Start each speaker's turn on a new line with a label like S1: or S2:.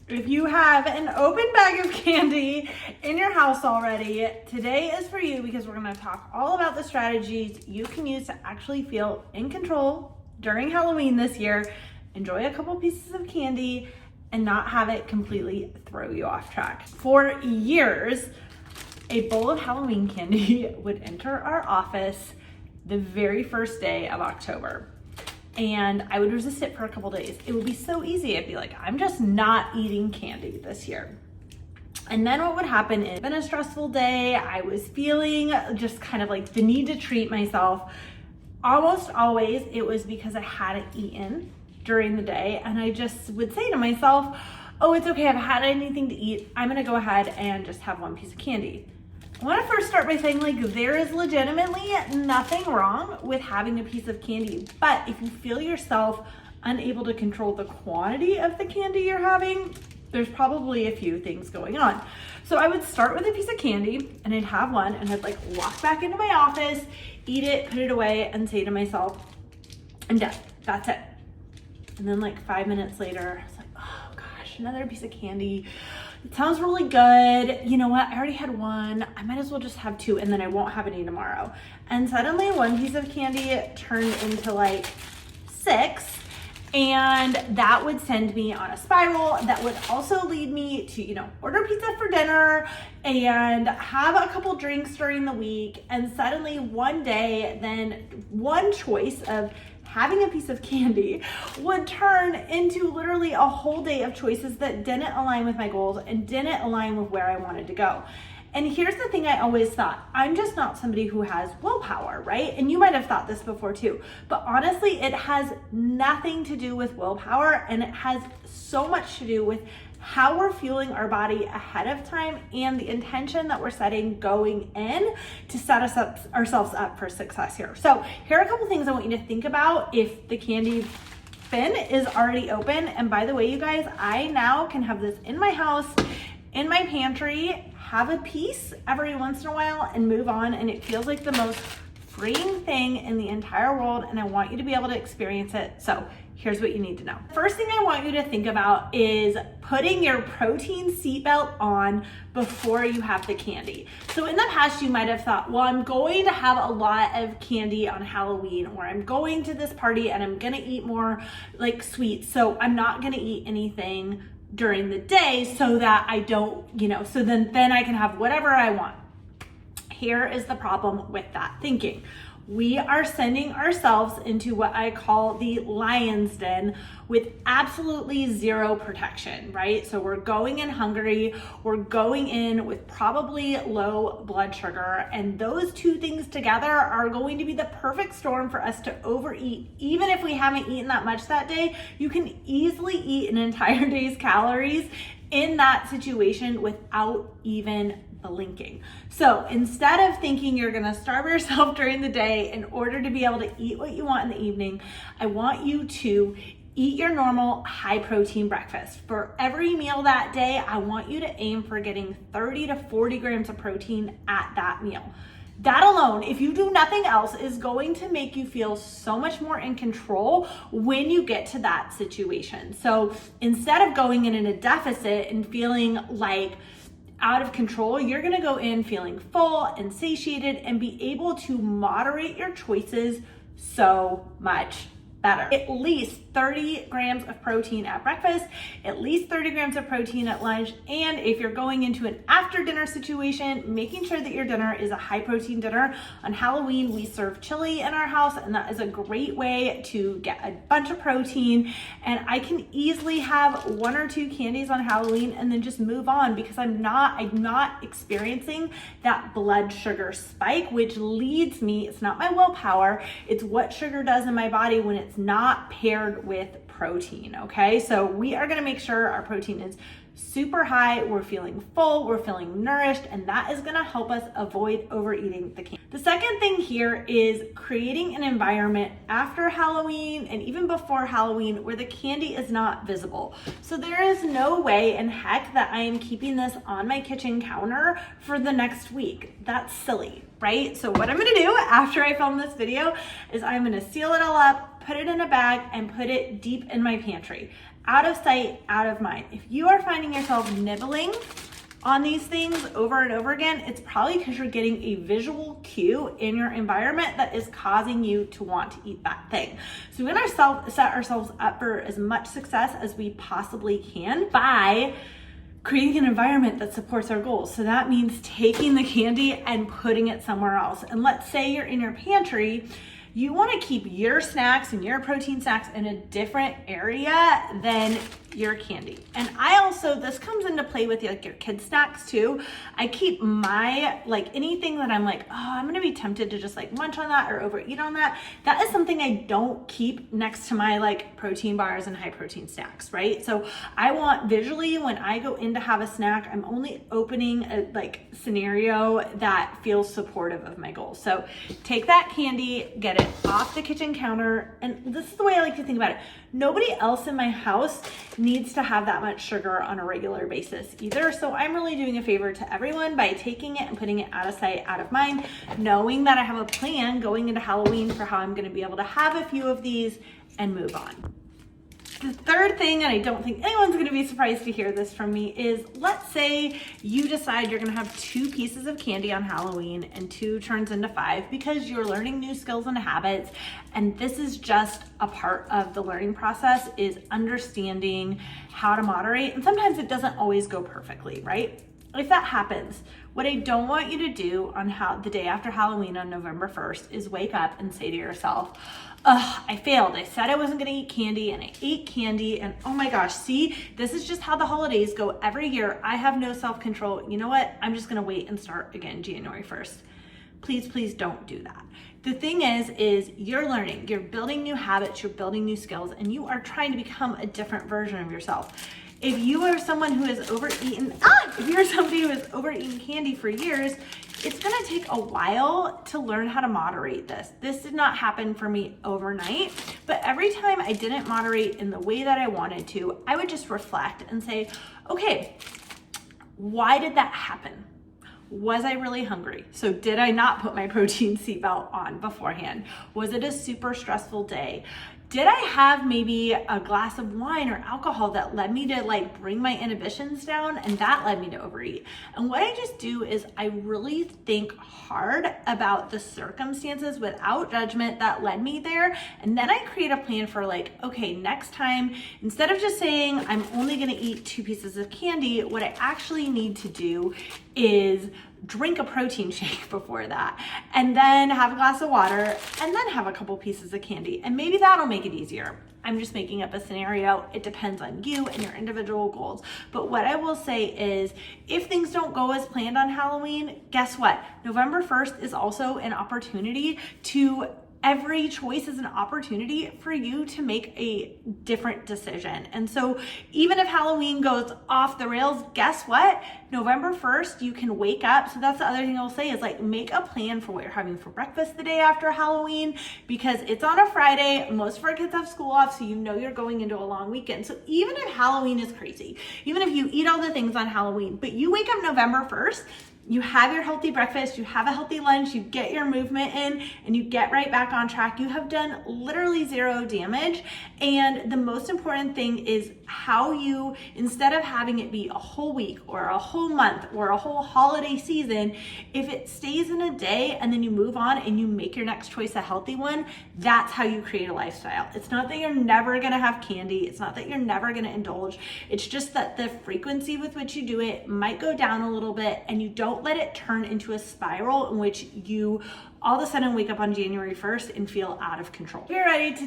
S1: If you have an open bag of candy in your house already, today is for you because we're gonna talk all about the strategies you can use to actually feel in control during Halloween this year, enjoy a couple pieces of candy, and not have it completely throw you off track. For years, a bowl of Halloween candy would enter our office the very first day of October. And I would resist it for a couple days. It would be so easy. I'd be like, I'm just not eating candy this year. And then what would happen is, it's been a stressful day. I was feeling just kind of like the need to treat myself. Almost always it was because I hadn't eaten during the day. And I just would say to myself, oh, it's okay, I haven't had anything to eat. I'm gonna go ahead and just have one piece of candy. I want to first start by saying, like, there is legitimately nothing wrong with having a piece of candy, but if you feel yourself unable to control the quantity of the candy you're having, there's probably a few things going on. So I would start with a piece of candy and I'd have one and I'd like walk back into my office, eat it, put it away, and say to myself, I'm done, that's it. And then like 5 minutes later, I was like, oh gosh, another piece of candy. It sounds really good. You know what? I already had one. I might as well just have two and then I won't have any tomorrow. And suddenly one piece of candy turned into like 6. And that would send me on a spiral that would also lead me to, order pizza for dinner and have a couple drinks during the week. And suddenly one day, then one choice of having a piece of candy would turn into literally a whole day of choices that didn't align with my goals and didn't align with where I wanted to go. And here's the thing I always thought, I'm just not somebody who has willpower, right? And you might have thought this before too, but honestly, it has nothing to do with willpower, and it has so much to do with how we're fueling our body ahead of time and the intention that we're setting going in to set ourselves up for success here. So here are a couple things I want you to think about if the candy bin is already open. And by the way, you guys, I now can have this in my house, in my pantry, have a piece every once in a while and move on. And it feels like the most freeing thing in the entire world. And I want you to be able to experience it. So here's what you need to know. First thing I want you to think about is putting your protein seatbelt on before you have the candy. So in the past, you might have thought, well, I'm going to have a lot of candy on Halloween, or I'm going to this party and I'm gonna eat more like sweets. So I'm not gonna eat anything during the day so that I don't, so then I can have whatever I want. Here is the problem with that thinking. We are sending ourselves into what I call the lion's den with absolutely zero protection, right? So we're going in hungry, we're going in with probably low blood sugar, and those two things together are going to be the perfect storm for us to overeat. Even if we haven't eaten that much that day, you can easily eat an entire day's calories in that situation without even blinking. So instead of thinking you're gonna starve yourself during the day in order to be able to eat what you want in the evening, I want you to eat your normal high protein breakfast. For every meal that day, I want you to aim for getting 30 to 40 grams of protein at that meal. That alone, if you do nothing else, is going to make you feel so much more in control when you get to that situation. So instead of going in a deficit and feeling like out of control, you're gonna go in feeling full and satiated and be able to moderate your choices so much better. At least 30 grams of protein at breakfast, at least 30 grams of protein at lunch, and if you're going into an after dinner situation, making sure that your dinner is a high protein dinner. On Halloween, we serve chili in our house, and that is a great way to get a bunch of protein. And I can easily have 1 or 2 candies on Halloween and then just move on because I'm not experiencing that blood sugar spike, which leads me, it's not my willpower, it's what sugar does in my body when it's not paired with protein, okay? So we are gonna make sure our protein is super high, we're feeling full, we're feeling nourished, and that is gonna help us avoid overeating the candy. The second thing here is creating an environment after Halloween and even before Halloween where the candy is not visible. So there is no way in heck that I am keeping this on my kitchen counter for the next week. That's silly, right? So what I'm gonna do after I film this video is I'm gonna seal it all up, put it in a bag, and put it deep in my pantry. Out of sight, out of mind. If you are finding yourself nibbling on these things over and over again, it's probably because you're getting a visual cue in your environment that is causing you to want to eat that thing. So we're gonna set ourselves up for as much success as we possibly can by creating an environment that supports our goals. So that means taking the candy and putting it somewhere else. And let's say you're in your pantry, you want to keep your snacks and your protein snacks in a different area than your candy. And this comes into play with like your kids' snacks too. I keep my, like anything that I'm like, oh, I'm gonna be tempted to just like munch on that or overeat on that. That is something I don't keep next to my like protein bars and high protein snacks, right? So I want visually when I go in to have a snack, I'm only opening a like scenario that feels supportive of my goals. So take that candy, get it off the kitchen counter. And this is the way I like to think about it. Nobody else in my house needs to have that much sugar on a regular basis either. So I'm really doing a favor to everyone by taking it and putting it out of sight, out of mind, knowing that I have a plan going into Halloween for how I'm going to be able to have a few of these and move on. The third thing, and I don't think anyone's going to be surprised to hear this from me, is let's say you decide you're going to have 2 pieces of candy on Halloween and 2 turns into 5 because you're learning new skills and habits. And this is just a part of the learning process, is understanding how to moderate. And sometimes it doesn't always go perfectly, right? If that happens, what I don't want you to do on the day after Halloween on November 1st is wake up and say to yourself, ugh, I failed. I said I wasn't gonna eat candy and I ate candy and oh my gosh, see, this is just how the holidays go every year. I have no self-control. You know what? I'm just gonna wait and start again January 1st. Please, please don't do that. The thing is you're learning, you're building new habits, you're building new skills, and you are trying to become a different version of yourself. If you are someone who has overeaten, if you're somebody who has overeaten candy for years, it's gonna take a while to learn how to moderate this. This did not happen for me overnight, but every time I didn't moderate in the way that I wanted to, I would just reflect and say, okay, why did that happen? Was I really hungry? So did I not put my protein seatbelt on beforehand? Was it a super stressful day? Did I have maybe a glass of wine or alcohol that led me to like bring my inhibitions down and that led me to overeat? And what I just do is I really think hard about the circumstances without judgment that led me there. And then I create a plan for like, okay, next time, instead of just saying I'm only gonna eat 2 pieces of candy, what I actually need to do is drink a protein shake before that, and then have a glass of water, and then have a couple pieces of candy. And maybe that'll make it easier. I'm just making up a scenario. It depends on you and your individual goals. But what I will say is, if things don't go as planned on Halloween, guess what? November 1st is also an opportunity to every choice is an opportunity for you to make a different decision. And so even if Halloween goes off the rails, guess what? November 1st, you can wake up. So that's the other thing I'll say is like, make a plan for what you're having for breakfast the day after Halloween, because it's on a Friday. Most of our kids have school off, so you know you're going into a long weekend. So even if Halloween is crazy, even if you eat all the things on Halloween, but you wake up November 1st, you have your healthy breakfast, you have a healthy lunch, you get your movement in, and you get right back on track. You have done literally 0 damage. And the most important thing is how you, instead of having it be a whole week or a whole month or a whole holiday season, if it stays in a day and then you move on and you make your next choice a healthy one, that's how you create a lifestyle. It's not that you're never gonna have candy. It's not that you're never gonna indulge. It's just that the frequency with which you do it might go down a little bit, and you don't let it turn into a spiral in which you all of a sudden wake up on January 1st and feel out of control. If you're ready to